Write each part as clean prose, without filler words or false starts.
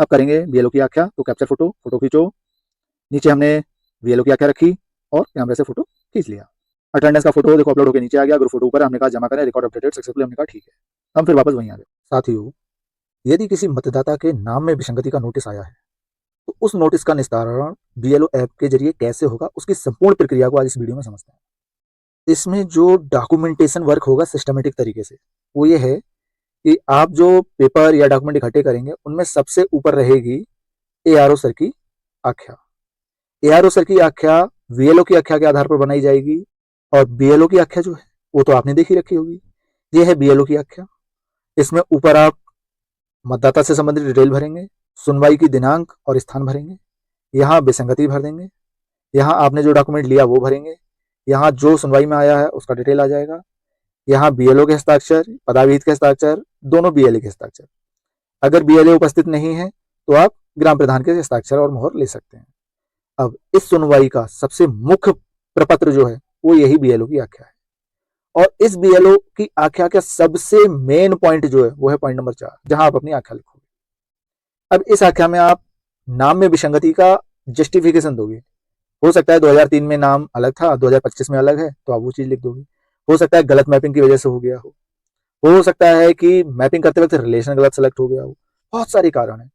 अब करेंगे बीएलओ की आख्या, तो कैप्चर फोटो, फोटो खींचो। नीचे हमने बीएलओ की आख्या रखी और कैमरे से फोटो खींच लिया। अटेंडेंस का फोटो देखो अपलोड होकर नीचे आ गया। ग्रुप फोटो ऊपर हमने कहा जमा करें, रिकॉर्ड अपडेटेड सक्सेसफुली, हमने कहा ठीक है। हम फिर वापस वहीं आ गए। साथियों, यदि किसी मतदाता के नाम में विसंगति का नोटिस आया है तो उस नोटिस का निस्तारण बीएलओ ऐप के जरिए कैसे होगा, उसकी संपूर्ण प्रक्रिया को आज इस वीडियो में समझते हैं। इसमें जो डॉक्यूमेंटेशन वर्क होगा सिस्टमेटिक तरीके से, वो ये है कि आप जो पेपर या डॉक्यूमेंट इकट्ठे करेंगे उनमें सबसे ऊपर रहेगी एआरओ सर की आख्या। एआरओ सर की आख्या बीएलओ की आख्या के आधार पर बनाई जाएगी और बीएलओ की आख्या जो है वो तो आपने देखी रखी होगी। ये है बीएलओ की आख्या। इसमें ऊपर आप मतदाता से संबंधित डिटेल भरेंगे, सुनवाई की दिनांक और स्थान भरेंगे, यहाँ विसंगति भर देंगे, यहाँ आपने जो डॉक्यूमेंट लिया वो भरेंगे, यहाँ जो सुनवाई में आया है उसका डिटेल आ जाएगा, यहाँ बीएलओ के हस्ताक्षर, पदाविहित के हस्ताक्षर, दोनों बीएलए के हस्ताक्षर। अगर बीएलए उपस्थित नहीं है तो आप ग्राम प्रधान के हस्ताक्षर और मोहर ले सकते हैं। अब इस सुनवाई का सबसे मुख्य प्रपत्र जो है वो यही बीएलओ की आख्या है और इस बीएलओ की आख्या का सबसे मेन पॉइंट जो है वो है पॉइंट नंबर 4, जहां आप अपनी आख्या लिखोगे। अब इस आख्या में आप नाम में विसंगति का जस्टिफिकेशन दोगे। हो सकता है 2003 में नाम अलग था, 2025 में अलग है, तो आप वो चीज लिख दोगे। हो सकता है गलत मैपिंग की वजह से हो गया हो सकता है कि मैपिंग करते वक्त रिलेशन गलत सेलेक्ट हो गया हो। बहुत सारे कारण है।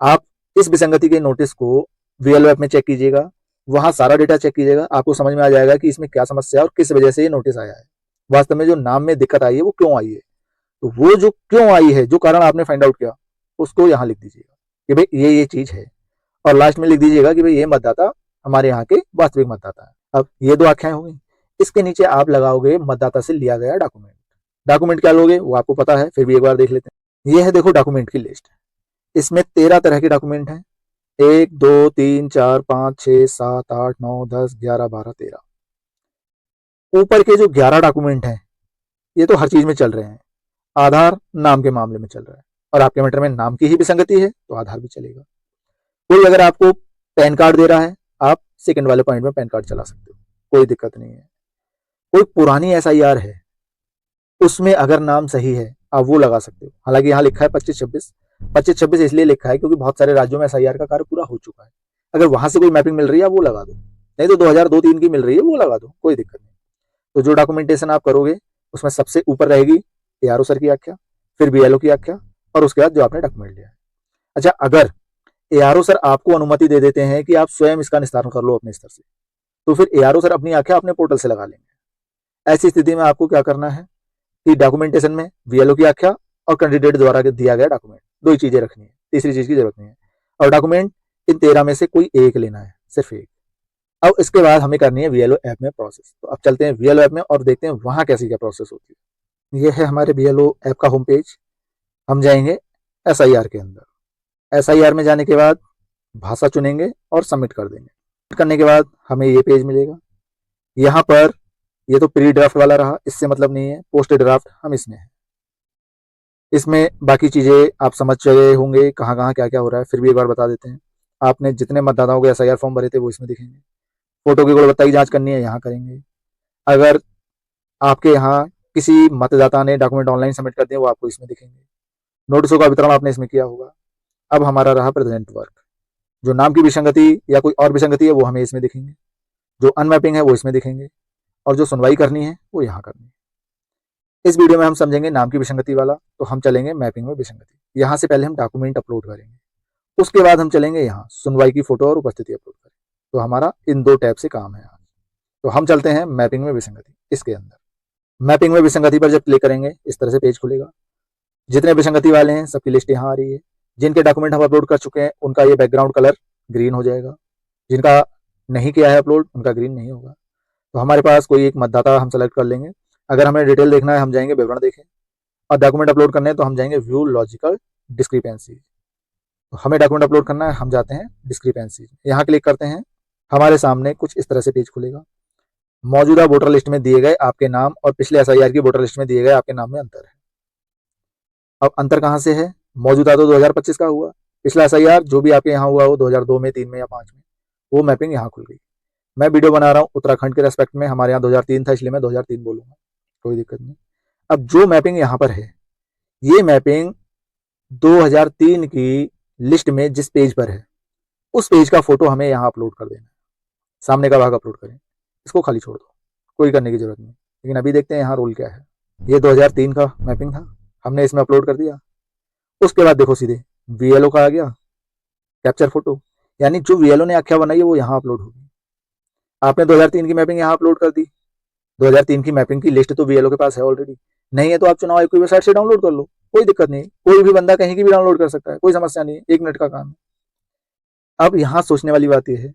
आप इस विसंगति के नोटिस को वीएलओ ऐप में चेक कीजिएगा, वहां सारा डेटा चेक कीजिएगा, आपको समझ में आ जाएगा कि इसमें क्या समस्या है और किस वजह से ये नोटिस आया है। वास्तव में जो नाम में दिक्कत आई है वो क्यों आई है, तो वो जो क्यों आई है, जो कारण आपने फाइंड आउट किया, उसको यहाँ लिख दीजिएगा कि भाई ये चीज है। और लास्ट में लिख दीजिएगा कि भाई ये मतदाता हमारे यहाँ के वास्तविक मतदाता है। अब ये दो आख्याएं हो गई। इसके नीचे आप लगाओगे मतदाता से लिया गया डॉक्यूमेंट। डॉक्यूमेंट क्या लोगे वो आपको पता है, फिर भी एक बार देख लेते हैं। ये है देखो डॉक्यूमेंट की लिस्ट। इसमें 13 तरह के डॉक्यूमेंट हैं। 1 2 3 4 5 6 7 8 9 10 11 12 13। ऊपर के जो 11 डॉक्यूमेंट हैं ये तो हर चीज में चल रहे हैं। आधार नाम के मामले में चल रहा है और आपके मैटर में नाम की ही विसंगति है तो आधार भी चलेगा। कोई अगर आपको पैन कार्ड दे रहा है, आप सेकंड वाले पॉइंट में पैन कार्ड चला सकते हो, कोई दिक्कत नहीं है। कोई पुरानी एसआईआर है, उसमें अगर नाम सही है आप वो लगा सकते हो। हालांकि यहाँ लिखा है 25-26। 25-26 इसलिए लिखा है क्योंकि बहुत सारे राज्यों में एसआईआर का कार्य पूरा हो चुका है। अगर वहां से कोई मैपिंग मिल रही है वो लगा दो, नहीं तो 2002-3 की मिल रही है वो लगा दो, कोई दिक्कत नहीं। तो जो डॉक्यूमेंटेशन आप करोगे उसमें सबसे ऊपर रहेगी एआरओ सर की आख्या, फिर बीएलओ की आख्या और उसके बाद जो आपने डॉक्यूमेंट लिया है। अच्छा, अगर एआरओ सर आपको अनुमति दे देते हैं कि आप स्वयं इसका निस्तारण कर लो अपने स्तर से, तो फिर एआरओ सर अपनी आख्या अपने पोर्टल से लगा लेंगे। ऐसी स्थिति में आपको क्या करना है कि डॉक्यूमेंटेशन में बीएलओ की आख्या और कैंडिडेट द्वारा दिया गया डॉक्यूमेंट, दो ही चीजें रखनी है, तीसरी चीज की जरूरत नहीं है। और डॉक्यूमेंट इन 13 में से कोई एक लेना है, सिर्फ एक। अब इसके बाद हमें करनी है वीएलओ ऐप में प्रोसेस। तो अब चलते हैं वीएलओ ऐप में और देखते हैं वहां कैसी क्या प्रोसेस होती है। ये है हमारे वीएलओ ऐप का होम पेज। हम जाएंगे एसआईआर के अंदर। एसआईआर में जाने के बाद भाषा चुनेंगे और सबमिट कर देंगे। सबमिट करने के बाद हमें ये पेज मिलेगा। यहाँ पर ये तो प्री ड्राफ्ट वाला रहा, इससे मतलब नहीं है। पोस्ट ड्राफ्ट हम इसमें है। इसमें बाकी चीजें आप समझ गए होंगे कहाँ कहाँ क्या क्या हो रहा है, फिर भी एक बार बता देते हैं। आपने जितने मतदाताओं के एसआईआर फॉर्म भरे थे वो इसमें दिखेंगे। फोटो की गुणवत्ता की जांच करनी है, यहाँ करेंगे। अगर आपके यहाँ किसी मतदाता ने डॉक्यूमेंट ऑनलाइन सबमिट कर दिए वो आपको इसमें दिखेंगे। नोटिसों का वितरण आपने इसमें किया होगा। अब हमारा रहा प्रेजेंट वर्क। जो नाम की विसंगति या कोई और विसंगति है वो हमें इसमें दिखेंगे, जो अनमैपिंग है वो इसमें दिखेंगे और जो सुनवाई करनी है वो यहाँ करनी है। इस वीडियो में हम समझेंगे नाम की विसंगति वाला, तो हम चलेंगे मैपिंग में विसंगति। यहाँ से पहले हम डॉक्यूमेंट अपलोड करेंगे, उसके बाद हम चलेंगे यहाँ सुनवाई की फोटो और उपस्थिति अपलोड करें। तो हमारा इन दो टैब से काम है आज। तो हम चलते हैं मैपिंग में विसंगति। इसके अंदर मैपिंग में विसंगति पर जब क्लिक करेंगे इस तरह से पेज खुलेगा। जितने विसंगति वाले हैं सबकी लिस्ट यहाँ आ रही है। जिनके डॉक्यूमेंट हम अपलोड कर चुके हैं उनका ये बैकग्राउंड कलर ग्रीन हो जाएगा, जिनका नहीं किया है अपलोड उनका ग्रीन नहीं होगा। तो हमारे पास कोई एक मतदाता हम सेलेक्ट कर लेंगे। अगर हमें डिटेल देखना है हम जाएंगे विवरण देखें, और डॉक्यूमेंट अपलोड करने हैं तो हम जाएंगे व्यू लॉजिकल डिस्क्रिपेंसी। तो हमें डॉक्यूमेंट अपलोड करना है, हम जाते हैं डिस्क्रिपेंसी, यहाँ क्लिक करते हैं। हमारे सामने कुछ इस तरह से पेज खुलेगा। मौजूदा वोटर लिस्ट में दिए गए आपके नाम और पिछले एसआईआर की वोटर लिस्ट में दिए गए आपके नाम में अंतर है। अब अंतर कहाँ से है? मौजूदा तो 2025 का हुआ, पिछला एसआईआर जो भी आपके यहाँ हुआ हो 2002 में, 3 में या 5 में, वो मैपिंग यहाँ खुल गई। मैं वीडियो बना रहा हूँ उत्तराखंड के रेस्पेक्ट में, हमारे यहाँ 2003 था इसलिए मैं 2003 बोलूंगा, कोई दिक्कत नहीं। अब जो मैपिंग यहाँ पर है ये मैपिंग 2003 की लिस्ट में जिस पेज पर है उस पेज का फोटो हमें यहाँ अपलोड कर देना है। सामने का भाग अपलोड करें, इसको खाली छोड़ दो, कोई करने की जरूरत नहीं। लेकिन अभी देखते हैं यहाँ रूल क्या है। ये 2003 का मैपिंग था, हमने इसमें अपलोड कर दिया। उसके बाद देखो सीधे वीएलओ का आ गया कैप्चर फोटो, यानी जो वीएलओ ने आख्या बनाई है वो यहाँ अपलोड होगी। आपने 2003 की मैपिंग यहाँ अपलोड कर दी। 2003 की मैपिंग की लिस्ट तो वीएलओ के पास है ऑलरेडी, नहीं है तो आप चुनाव आयोग की वेबसाइट से डाउनलोड कर लो, कोई दिक्कत नहीं, कोई भी बंदा कहीं की भी डाउनलोड कर सकता है, कोई समस्या नहीं है, 1 मिनट का काम है। अब यहाँ सोचने वाली बात यह है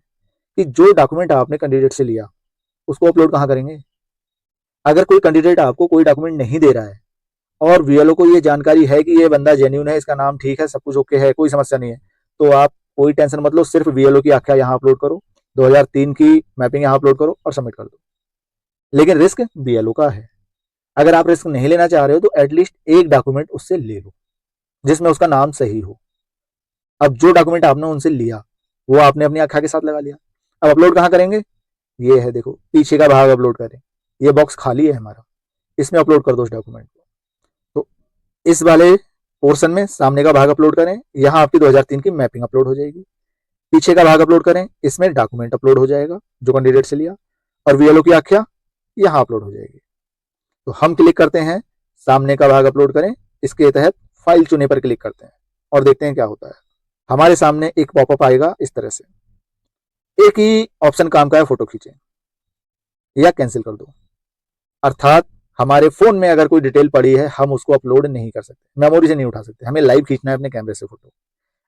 कि जो डॉक्यूमेंट आपने कैंडिडेट से लिया उसको अपलोड कहाँ करेंगे। अगर कोई कैंडिडेट आपको कोई डॉक्यूमेंट नहीं दे रहा है और वीएलओ को ये जानकारी है कि ये बंदा जेन्यून है, इसका नाम ठीक है, सब कुछ ओके है, कोई समस्या नहीं है, तो आप कोई टेंशन मत लो, सिर्फ वीएलओ की आख्या यहाँ अपलोड करो, 2003 की मैपिंग यहाँ अपलोड करो और सबमिट कर दो। लेकिन रिस्क बीएलओ का है। अगर आप रिस्क नहीं लेना चाह रहे हो तो एटलीस्ट एक डॉक्यूमेंट उससे ले लो जिसमें उसका नाम सही हो। अब जो डॉक्यूमेंट आपने उनसे लिया वो आपने अपनी आख्या के साथ लगा लिया, अब अपलोड कहाँ करेंगे, ये है देखो पीछे का भाग अपलोड करें, ये बॉक्स खाली है हमारा, इसमें अपलोड कर दो उस डॉक्यूमेंट को। तो इस वाले पोर्शन में सामने का भाग अपलोड करें, यहाँ आपकी 2003 की मैपिंग अपलोड हो जाएगी। पीछे का भाग अपलोड करें, इसमें डॉक्यूमेंट अपलोड हो जाएगा जो कैंडिडेट से लिया, और वीएलओ की आख्या यहाँ अपलोड हो जाएगी। तो हम क्लिक करते हैं सामने का भाग अपलोड करें, इसके तहत फाइल चुने पर क्लिक करते हैं और देखते हैं क्या होता है। हमारे सामने एक पॉपअप आएगा इस तरह से, एक ही ऑप्शन काम का है, फोटो खींचें या कैंसिल कर दो। अर्थात हमारे फोन में अगर कोई डिटेल पड़ी है हम उसको अपलोड नहीं कर सकते, मेमोरी से नहीं उठा सकते, हमें लाइव खींचना है अपने कैमरे से फोटो।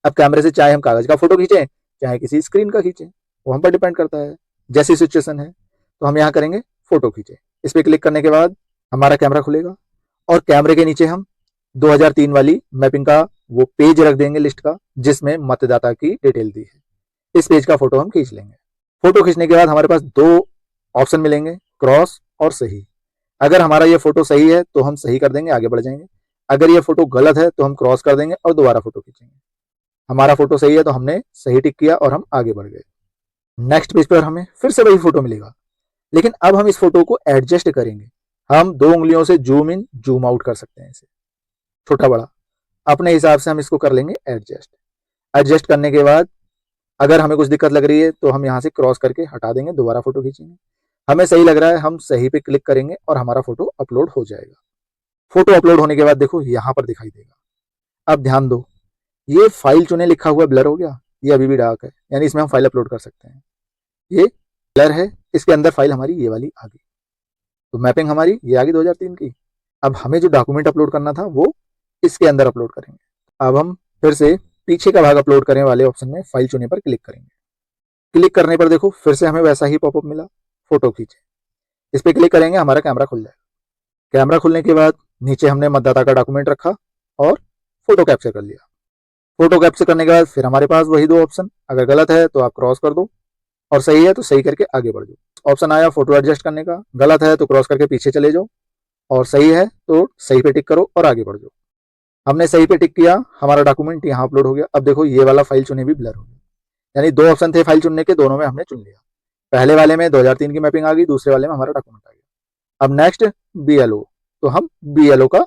अब कैमरे से चाहे हम कागज का फोटो खींचें चाहे किसी स्क्रीन का खींचें, वो हम पर डिपेंड करता है जैसी सिचुएशन है। तो हम यहाँ करेंगे फोटो खींचे, इस पर क्लिक करने के बाद हमारा कैमरा खुलेगा और कैमरे के नीचे हम 2003 वाली मैपिंग का वो पेज रख देंगे लिस्ट का जिसमें मतदाता की डिटेल दी है। इस पेज का फोटो हम खींच लेंगे। फोटो खींचने के बाद हमारे पास 2 ऑप्शन मिलेंगे, क्रॉस और सही। अगर हमारा ये फोटो सही है तो हम सही कर देंगे, आगे बढ़ जाएंगे। अगर ये फोटो गलत है तो हम क्रॉस कर देंगे और दोबारा फोटो खींचेंगे। हमारा फोटो सही है तो हमने सही टिक किया और हम आगे बढ़ गए। नेक्स्ट पेज पर हमें फिर से वही फोटो मिलेगा, लेकिन अब हम इस फोटो को एडजस्ट करेंगे। हम 2 उंगलियों से जूम इन जूम आउट कर सकते हैं, इसे छोटा बड़ा अपने हिसाब से हम इसको कर लेंगे एडजस्ट। एडजस्ट करने के बाद अगर हमें कुछ दिक्कत लग रही है तो हम यहाँ से क्रॉस करके हटा देंगे, दोबारा फोटो खींचेंगे। हमें सही लग रहा है, हम सही पे क्लिक करेंगे और हमारा फोटो अपलोड हो जाएगा। फोटो अपलोड होने के बाद देखो यहाँ पर दिखाई देगा। अब ध्यान दो, ये फाइल चुने लिखा हुआ ब्लर हो गया, ये अभी भी डार्क है, यानी इसमें हम फाइल अपलोड कर सकते हैं। ये ब्लर है, इसके अंदर फाइल हमारी ये वाली आ गई। तो मैपिंग हमारी ये आ गई 2003 की। अब हमें जो डॉक्यूमेंट अपलोड करना था वो इसके अंदर अपलोड करेंगे। अब हम फिर से पीछे का भाग अपलोड करने वाले ऑप्शन में फाइल चुने पर क्लिक करेंगे। क्लिक करने पर देखो फिर से हमें वैसा ही पॉपअप मिला, फोटो खींचे। इस पर क्लिक करेंगे, हमारा कैमरा खुल जाएगा। कैमरा खुलने के बाद नीचे हमने मतदाता का डॉक्यूमेंट रखा और फोटो कैप्चर कर लिया। फोटो कैप्चर करने के बाद फिर हमारे पास वही 2 ऑप्शन, अगर गलत है तो आप क्रॉस कर दो और सही है तो सही करके आगे बढ़ जाओ। ऑप्शन आया फोटो एडजस्ट करने का, गलत है तो क्रॉस करके पीछे चले जाओ और सही है तो सही पे टिक करो और आगे बढ़ जाओ। हमने सही पे टिक किया, हमारा डॉक्यूमेंट यहाँ अपलोड हो गया। अब देखो ये वाला फाइल चुने भी ब्लर हो गया, यानी 2 ऑप्शन थे फाइल चुनने के, दोनों में हमने चुन लिया। पहले वाले में 2003 की मैपिंग आ गई, दूसरे वाले में हमारा डॉक्यूमेंट आ गया। अब नेक्स्ट बीएलओ, तो हम बीएलओ का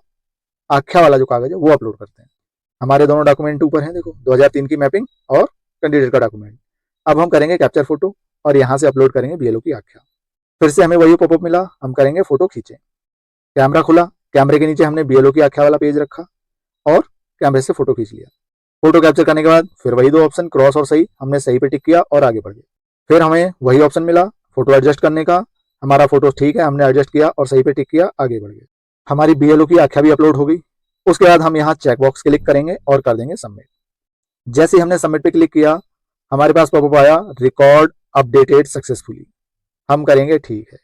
आख्या वाला जो कागज है वो अपलोड करते हैं। हमारे दोनों डॉक्यूमेंट ऊपर हैं देखो, 2003 की मैपिंग और कैंडिडेट का डॉक्यूमेंट। अब हम करेंगे कैप्चर फोटो और यहाँ से अपलोड करेंगे बीएलओ की आख्या। फिर से हमें वही पॉपअप मिला, हम करेंगे फोटो खींचे। कैमरा खुला, कैमरे के नीचे हमने बीएलओ की आख्या वाला पेज रखा और कैमरे से फोटो खींच लिया। फोटो कैप्चर करने के बाद फिर वही 2 ऑप्शन, क्रॉस और सही, हमने सही पे टिक किया और आगे बढ़ गए। फिर हमें वही ऑप्शन मिला फोटो एडजस्ट करने का, हमारा फोटो ठीक है, हमने एडजस्ट किया और सही पे टिक किया, आगे बढ़ गए। हमारी बीएलओ की आख्या भी अपलोड हो गई। उसके बाद हम यहाँ चेकबॉक्स क्लिक करेंगे और कर देंगे सबमिट। जैसे ही हमने सबमिट पे क्लिक किया हमारे पास पॉपअप आया रिकॉर्ड अपडेटेड सक्सेसफुली। हम करेंगे ठीक है।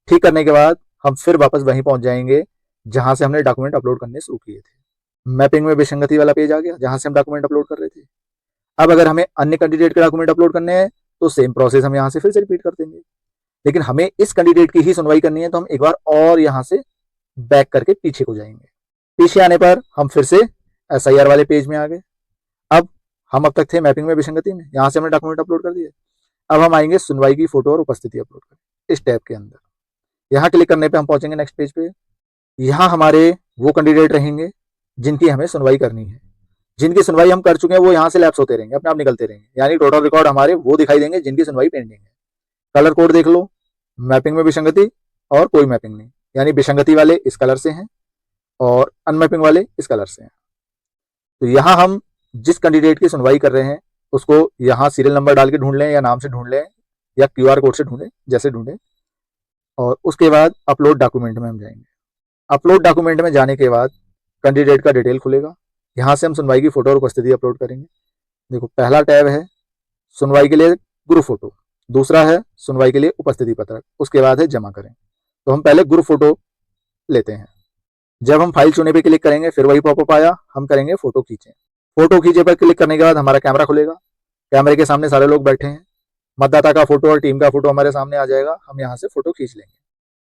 ठीक करने के बाद हम फिर वापस वहीं पहुंच जाएंगे जहां से हमने डॉक्यूमेंट अपलोड करने शुरू किए थे। मैपिंग में विसंगति वाला पेज आ गया जहां से हम डॉक्यूमेंट अपलोड कर रहे थे। अब अगर हमें अन्य कैंडिडेट के डॉक्यूमेंट अपलोड करने हैं तो सेम प्रोसेस हम यहाँ से फिर से रिपीट कर देंगे, लेकिन हमें इस कैंडिडेट की ही सुनवाई करनी है तो हम एक बार और यहाँ से बैक करके पीछे को जाएंगे। पीछे आने पर हम फिर से एसआईआर वाले पेज में आ गए। अब तक थे मैपिंग में विसंगति में, यहाँ से हमने डॉक्यूमेंट अपलोड कर दिए। अब हम आएंगे सुनवाई की फोटो और उपस्थिति अपलोड करें इस टैब के अंदर। यहाँ क्लिक करने पे हम पहुंचेंगे नेक्स्ट पेज पे। यहाँ हमारे वो कैंडिडेट रहेंगे जिनकी हमें सुनवाई करनी है। जिनकी सुनवाई हम कर चुके हैं वो यहाँ से लैप्स होते रहेंगे, अपने आप निकलते रहेंगे, यानी टोटल रिकॉर्ड हमारे वो दिखाई देंगे जिनकी सुनवाई पेंडिंग है। कलर कोड देख लो, मैपिंग में विसंगति और कोई मैपिंग नहीं, यानी विसंगति वाले इस कलर से हैं और अनमैपिंग वाले इस कलर से हैं। तो यहाँ हम जिस कैंडिडेट की सुनवाई कर रहे हैं उसको यहाँ सीरियल नंबर डाल के ढूंढ लें या नाम से ढूंढ लें या QR कोड से ढूंढें, जैसे ढूंढें। और उसके बाद अपलोड डॉक्यूमेंट में हम जाएंगे। अपलोड डॉक्यूमेंट में जाने के बाद कैंडिडेट का डिटेल खुलेगा, यहाँ से हम सुनवाई की फोटो और उपस्थिति अपलोड करेंगे। देखो, पहला टैब है सुनवाई के लिए ग्रुप फोटो, दूसरा है सुनवाई के लिए उपस्थिति पत्रक, उसके बाद है जमा करें। तो हम पहले ग्रुप फोटो लेते हैं। जब हम फाइल चुने पे क्लिक करेंगे फिर वही पॉपअप आया, हम करेंगे फोटो खींचे। फोटो खींचे पर क्लिक करने के बाद हमारा कैमरा खुलेगा, कैमरे के सामने सारे लोग बैठे हैं, मतदाता का फोटो और टीम का फोटो हमारे सामने आ जाएगा, हम यहाँ से फोटो खींच लेंगे।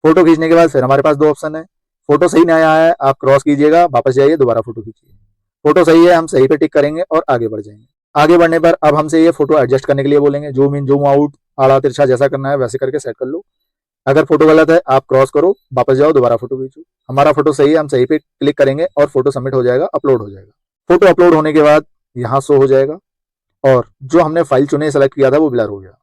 फोटो खींचने के बाद फिर हमारे पास दो ऑप्शन है, फोटो सही नहीं आया है आप क्रॉस कीजिएगा, वापस जाइए, दोबारा फोटो खींचिए। फोटो सही है हम सही पे टिक करेंगे और आगे बढ़ जाएंगे। आगे बढ़ने पर अब हमसे ये फोटो एडजस्ट करने के लिए बोलेंगे, जूम इन जूम आउट आड़ा तिरछा जैसा करना है वैसे करके सेट कर लो। अगर फोटो गलत है आप क्रॉस करो, वापस जाओ, दोबारा फोटो खींचो। हमारा फोटो सही है हम सही पे क्लिक करेंगे और फोटो सबमिट हो जाएगा, अपलोड हो जाएगा। फोटो अपलोड होने के बाद यहाँ शो हो जाएगा और जो हमने फाइल चुने सेलेक्ट किया था वो ब्लर हो गया।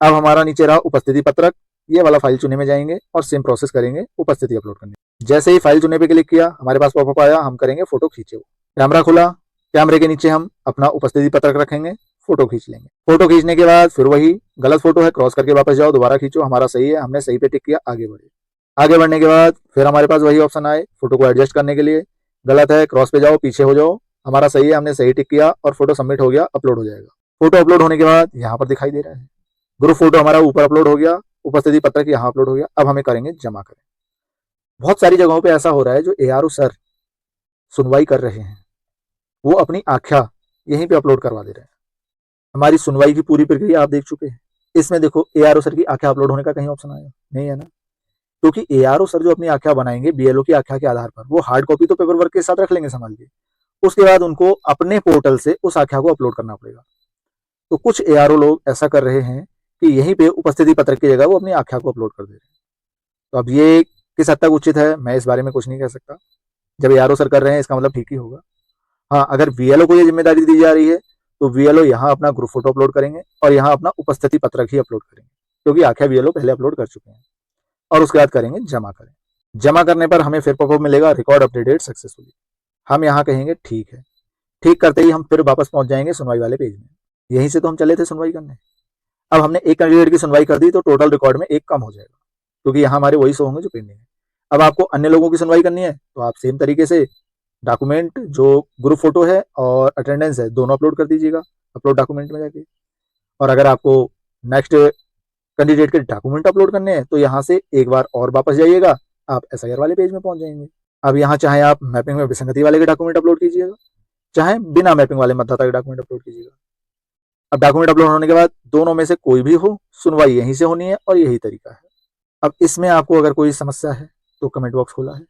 अब हमारा नीचे रहा उपस्थिति पत्रक, ये वाला फाइल चुने में जाएंगे और सेम प्रोसेस करेंगे उपस्थिति अपलोड करने। जैसे ही फाइल चुने पे क्लिक किया हमारे पास पॉपअप आया, हम करेंगे फोटो खींचे। कैमरा खुला, कैमरे के नीचे हम अपना उपस्थिति पत्रक रखेंगे, फोटो खींच लेंगे। फोटो खींचने के बाद फिर वही गलत फोटो है क्रॉस करके वापस जाओ, दोबारा खींचो, हमारा सही है हमने सही पे टिक किया, आगे बढ़े। आगे बढ़ने के बाद फिर हमारे पास वही ऑप्शन आए फोटो को एडजस्ट करने के लिए, गलत है क्रॉस पे जाओ, पीछे हो जाओ, हमारा सही है हमने सही टिक किया और फोटो सबमिट हो गया, अपलोड हो जाएगा। फोटो अपलोड होने के बाद यहाँ पर दिखाई दे रहा है ग्रुप फोटो हमारा ऊपर अपलोड हो गया, उपस्थिति पत्रक यहाँ अपलोड हो गया। अब हमें करेंगे जमा करें। बहुत सारी जगहों पे ऐसा हो रहा है जो ARO सर सुनवाई कर रहे हैं वो अपनी आख्या यहीं पे अपलोड करवा दे रहे हैं। हमारी सुनवाई की पूरी प्रक्रिया आप देख चुके हैं, इसमें देखो ARO सर की आख्या अपलोड होने का कहीं ऑप्शन आया नहीं है ना, क्योंकि ARO सर जो अपनी आख्या बनाएंगे BLO की आख्या के आधार पर वो हार्ड कॉपी तो पेपर वर्क के साथ रख लेंगे संभाल के, उसके बाद उनको अपने पोर्टल से उस आख्या को अपलोड करना पड़ेगा। तो कुछ ARO लोग ऐसा कर रहे हैं कि यहीं पे उपस्थिति पत्रक की जगह वो अपनी आख्या को अपलोड कर दे रहे हैं। तो अब ये किस हद तक उचित है मैं इस बारे में कुछ नहीं कह सकता, जब ARO सर कर रहे हैं इसका मतलब ठीक ही होगा। हाँ, अगर VLO को ये जिम्मेदारी दी जा रही है तो VLO यहाँ अपना ग्रुप फोटो अपलोड करेंगे और यहाँ अपना उपस्थिति पत्रक ही अपलोड करेंगे, क्योंकि आख्या VLO पहले अपलोड कर चुके हैं। और उसके बाद करेंगे जमा करें। जमा करने पर हमें फिर पॉपअप मिलेगा रिकॉर्ड अपडेटेड सक्सेसफुली, हम यहाँ कहेंगे ठीक है। ठीक करते ही हम फिर वापस पहुंच जाएंगे सुनवाई वाले पेज में, यहीं से तो हम चले थे सुनवाई करने। अब हमने एक कैंडिडेट की सुनवाई कर दी तो टोटल रिकॉर्ड में एक कम हो जाएगा, क्योंकि यहाँ हमारे वही शो होंगे जो पेंडिंग है। अब आपको अन्य लोगों की सुनवाई करनी है तो आप सेम तरीके से डॉक्यूमेंट जो ग्रुप फोटो है और अटेंडेंस है दोनों अपलोड कर दीजिएगा अपलोड डॉक्यूमेंट में जाके। और अगर आपको नेक्स्ट कैंडिडेट के डॉक्यूमेंट अपलोड करने हैं तो यहाँ से एक बार और वापस जाइएगा, आप SIR वाले पेज में पहुंच जाएंगे। अब यहाँ चाहे आप मैपिंग में विसंगति वाले के डॉक्यूमेंट अपलोड कीजिएगा, चाहे बिना मैपिंग वाले मतदाता के डॉक्यूमेंट अपलोड कीजिएगा। अब डॉक्यूमेंट अपलोड होने के बाद दोनों में से कोई भी हो सुनवाई यहीं से होनी है और यही तरीका है। अब इसमें आपको अगर कोई समस्या है तो कमेंट बॉक्स खुला है,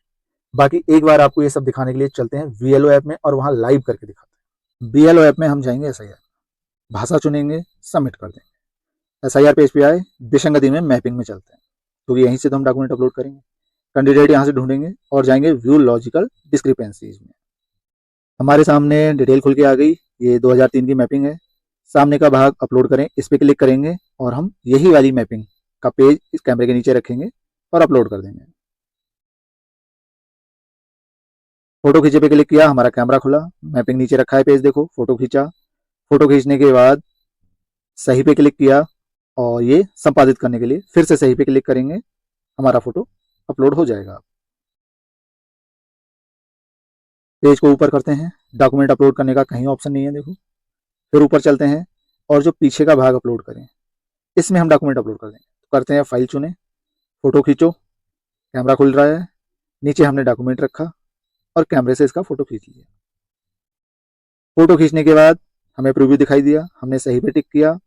बाकी एक बार आपको ये सब दिखाने के लिए चलते हैं VLO ऐप में और वहां लाइव करके दिखाते हैं। VLO ऐप में हम जाएंगे SIR, भाषा चुनेंगे, सबमिट कर देंगे। SIR पेज पे आए, विसंगति में मैपिंग में चलते हैं क्योंकि यहीं से तो हम डॉक्यूमेंट अपलोड करेंगे। कैंडिडेट यहाँ से ढूंढेंगे और जाएंगे व्यू लॉजिकल डिस्क्रिपेंसीज में। हमारे सामने डिटेल खुल के आ गई, ये 2003 की मैपिंग है। सामने का भाग अपलोड करें, इस पर क्लिक करेंगे और हम यही वाली मैपिंग का पेज इस कैमरे के नीचे रखेंगे और अपलोड कर देंगे। फोटो खींचे पे क्लिक किया, हमारा कैमरा खुला, मैपिंग नीचे रखा है पेज देखो, फोटो खींचा। फोटो खींचने के बाद सही पे क्लिक किया और ये संपादित करने के लिए फिर से सही पे क्लिक करेंगे, हमारा फोटो अपलोड हो जाएगा। पेज को ऊपर करते हैं, डॉक्यूमेंट अपलोड करने का कहीं ऑप्शन नहीं है देखो। फिर ऊपर चलते हैं और जो पीछे का भाग अपलोड करें इसमें हम डॉक्यूमेंट अपलोड कर देंगे। तो करते हैं फाइल चुने, फोटो खींचो, कैमरा खुल रहा है, नीचे हमने डॉक्यूमेंट रखा और कैमरे से इसका फोटो खींच लिया। फोटो खींचने के बाद हमें प्रीव्यू दिखाई दिया, हमने सही पे टिक किया।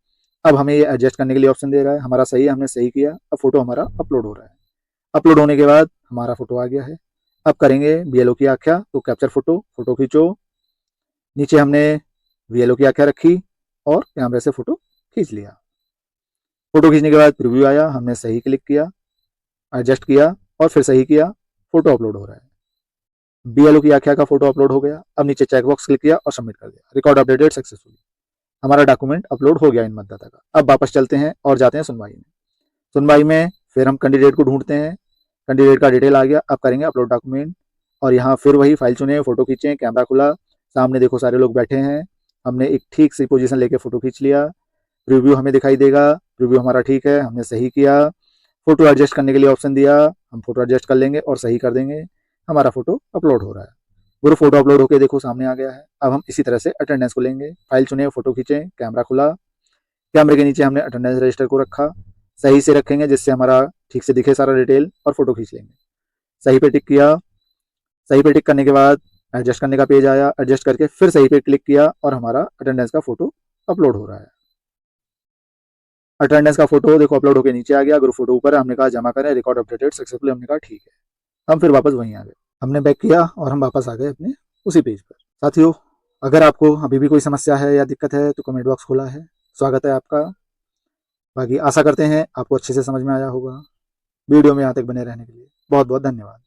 अब हमें ये एडजस्ट करने के लिए ऑप्शन दे रहा है, हमारा सही है हमने सही किया, अब फोटो हमारा अपलोड हो रहा है। अपलोड होने के बाद हमारा फोटो आ गया है। अब करेंगे BLO की आख्या, तो कैप्चर फोटो, फोटो खींचो, नीचे हमने VLO की आख्या रखी और कैमरे से फोटो खींच लिया। फोटो खींचने के बाद प्रीव्यू आया, हमने सही क्लिक किया, एडजस्ट किया और फिर सही किया, फोटो अपलोड हो रहा है। BLO की आख्या का फोटो अपलोड हो गया। अब नीचे चेकबॉक्स क्लिक किया और सबमिट कर दिया। Record updated successfully. हमारा डॉक्यूमेंट अपलोड हो गया इन मतदाता का। अब वापस चलते हैं और जाते हैं सुनवाई में। सुनवाई में फिर हम कैंडिडेट को ढूंढते हैं। कैंडिडेट का डिटेल आ गया। अब करेंगे अपलोड डॉक्यूमेंट और यहाँ फिर वही फाइल चुने, फोटो खींचे, कैमरा खुला, सामने देखो सारे लोग बैठे हैं। हमने एक ठीक सी पोजीशन लेके फोटो खींच लिया। रिव्यू हमें दिखाई देगा। रिव्यू हमारा ठीक है, हमने सही किया। फोटो एडजस्ट करने के लिए ऑप्शन दिया, हम फोटो एडजस्ट कर लेंगे और सही कर देंगे। हमारा फोटो अपलोड हो रहा है। वो फोटो अपलोड होकर देखो सामने आ गया है। अब हम इसी तरह से अटेंडेंस को लेंगे। फाइल चुने, फोटो खींचे, कैमरा खुला, कैमरे के नीचे हमने अटेंडेंस रजिस्टर को रखा। सही से रखेंगे जिससे हमारा ठीक से दिखे सारा डिटेल और फोटो खींच लेंगे। सही पे टिक किया। सही पे टिक करने के बाद एडजस्ट करने का पेज आया। एडजस्ट करके फिर सही पे क्लिक किया और हमारा अटेंडेंस का फोटो अपलोड हो रहा है। अटेंडेंस का फोटो देखो अपलोड होकर नीचे आ गया। ग्रुप फोटो ऊपर है। हमने कहा जमा करें, रिकॉर्ड अपडेटेड सक्सेसफुली। हमने कहा ठीक है। हम फिर वापस वहीं आ गए। हमने बैक किया और हम वापस आ गए अपने उसी पेज पर। साथियों, अगर आपको अभी भी कोई समस्या है या दिक्कत है तो कमेंट बॉक्स खुला है, स्वागत है आपका। बाकी आशा करते हैं आपको अच्छे से समझ में आया होगा। वीडियो में यहाँ तक बने रहने के लिए बहुत बहुत धन्यवाद।